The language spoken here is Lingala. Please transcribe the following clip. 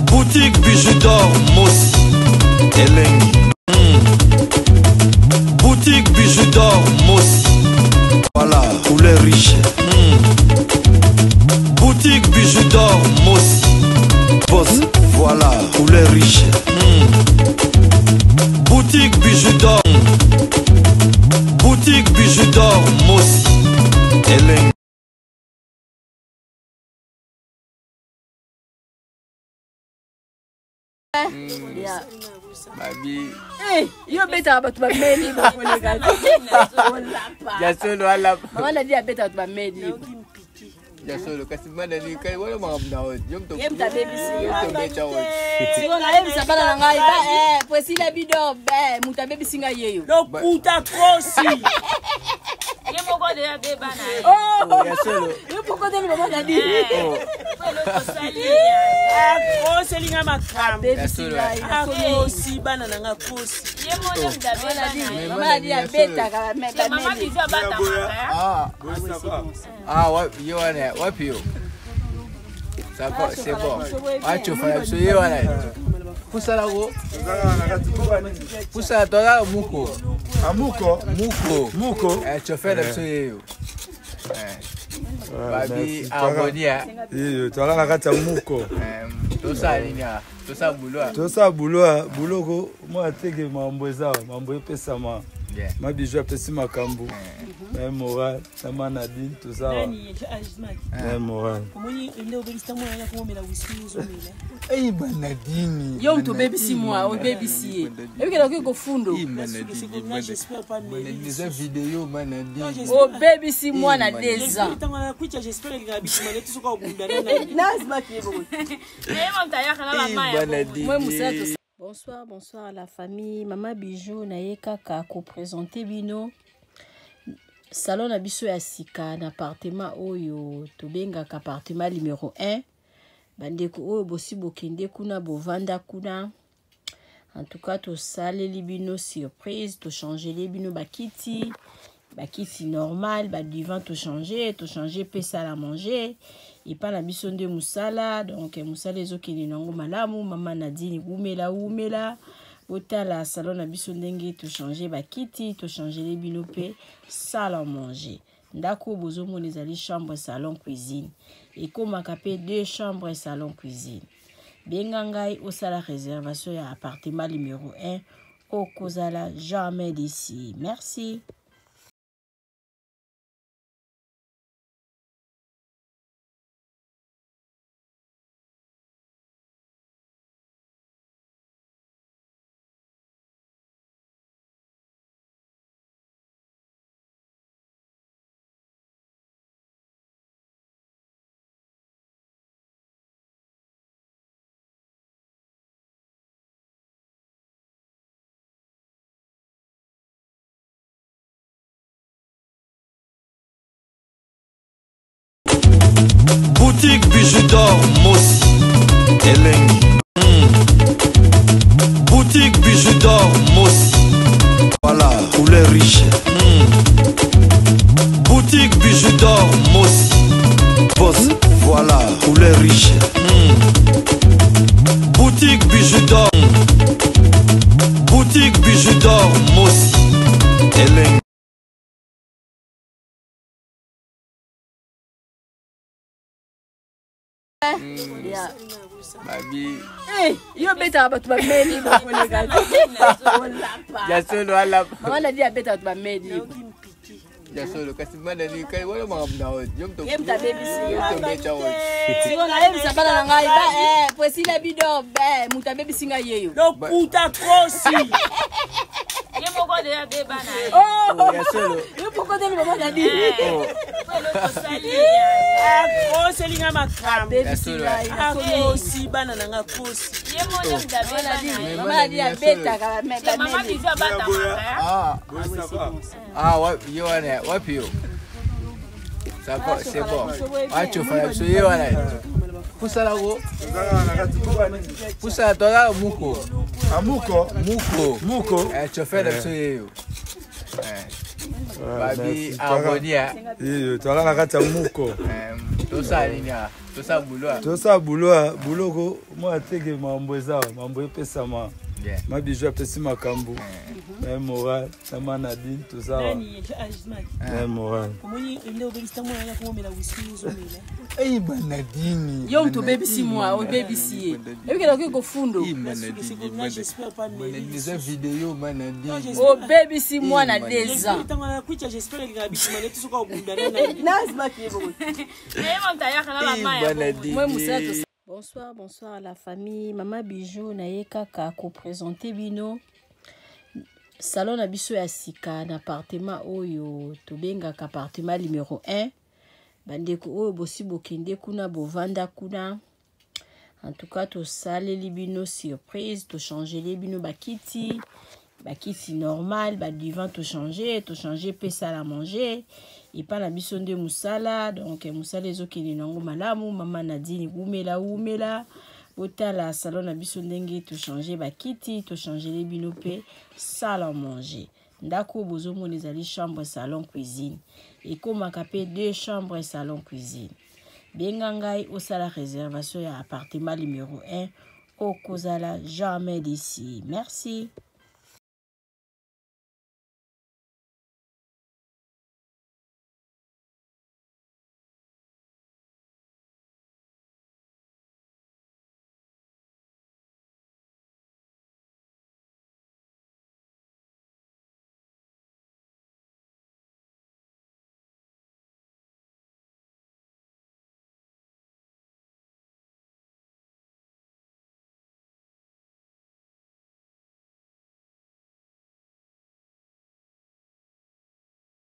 Boutique bijoux d'or Mossi Elengi. Boutique bijoux d'or Mossi. Voilà, couleur riche. Boutique bijoux d'or Mossi. Boss, voilà, couleur riche. Boutique bijoux d'or. Boutique bijoux d'or Mossi Elengi. Babi. Eh, yo beta ba tu ba meli ba kolega. Ya solo ala. Mama dia beta tu ba meli. Ya solo kasi mana ni kai wala mga mnaot. Yung to. Yem ta baby si. Yung to becha wot. Siko na yem sabana na ngai ba pues ile bido muta baby singa yeyo. Lokuta kosi. Ye moko de ya beba na. Oh, Ya solo. yo poko de mama na di. Pelo to sali. Kosi linga makam. Baby singa. Kosi bana na kosi. Ye moko de beba na. Mama dia beta ka meta Mama meli. bizo bata mama. You want it? What you? C'est bon. Ah, tu fais ça, you want it? Poussa la go. Poussa toi là, muko. Amuko. Muko. Tu fais ça, you. Babi, abonia. Iyo, tola na kati ya muko. Tosa linya. Tosa boulot. Tosa boulot, boulot ko moi tege mambo ezao, mambo epesa ma. Ma bijou apesi makambu. Moral, sama Nadine, tout ça. Moral. Eh, Nadine. Yo to baby si moi, o baby si. E que ko fundo. Les vidéos Nadine. O baby si moi na 2 ans. Bonsoir, bonsoir à la famille. Maman Bijou na ye kaka ko présenter bino. Salon na biso ya sika na appartement oyo to benga ka appartement numéro 1. Bandeko oyo bosi bokende kuna bovanda kuna. En tout cas to saleli bino surprise, to changer les bino bakiti. Bakiti normal, ba divan to changer pe sala manger. Et pas la biso de musala, donc musala ezokende nango malamu, mama Nadine umela. Otala salon na biso ndenge to changer bakiti, to changer les bino pe salle à manger. Ndako bozomona ezali chambre salon cuisine. Et comme pe 2 chambres salon cuisine. Benga ngai osala réservation ya appartement numéro 1 au kozala jamais d'ici. Merci. Boutique bijoux d'or Mossi Elengi. Boutique bijoux d'or Mossi. Voilà, couleur riche. Boutique bijoux d'or Mossi. Boss, voilà, couleur riche. Boutique bijoux d'or. Boutique bijoux d'or Mossi Elengi. Babi. Eh, yo beta ba tu ba meli ba kolega. Ya solo ala. Mama dia beta tu ba meli. Ya solo kasi mana ni kai wala mga mnaot. Yung to. Yem ta baby si. Yung to becha wot. Siko na yem sabana na ngai ba pues ile bido muta baby singa yeyo. Lokuta kosi. Ye moko de ya beba na. Oh, Ya solo. yo poko de mama na di. Pelo to sali. Kosi linga makam. Baby singa. Kosi bana na kosi. Ye moko de beba na. Mama dia beta ka meta Mama meli. bizo bata mama. You want it? What you? C'est bon. Ah, tu fais ça, you want it? Poussa la go. Poussa toi là, muko. Amuko. Muko. Tu fais ça, you. Babi, abonia. Iyo, tola na kati ya muko. Tosa linya. Tosa boulot. tosa buloko moi ateke mambo eza mambo epesama mabiju apesi makambo na moral na manadine toza moral Eh banadini. Yo to baby si moi, o baby si. E que ko fundo. Des vidéos banadini. O baby si moi na 2 ans. Bonsoir, bonsoir à la famille. Maman Bijou na ye kaka ko présenter bino. Salon na biso ya sika na appartement oyo to benga ka appartement numéro 1. Bandeko oyo bosi bokende kuna bovanda kuna. En tout cas to saleli bino surprise, to changer les bino bakiti normal, ba divan to changer pesa la manger. Et pas la biso de musala, donc musala ezokende nango malamu, mama Nadine umela. Otala salon na biso ndenge to changer bakiti, to changer les bino pe salle à manger. Ndako bozomo ezali chambre salon cuisine. Et comme capé 2 chambres salon cuisine. Bengangai au sala réservation à appartement numéro 1 au Kozala jamais d'ici. Merci.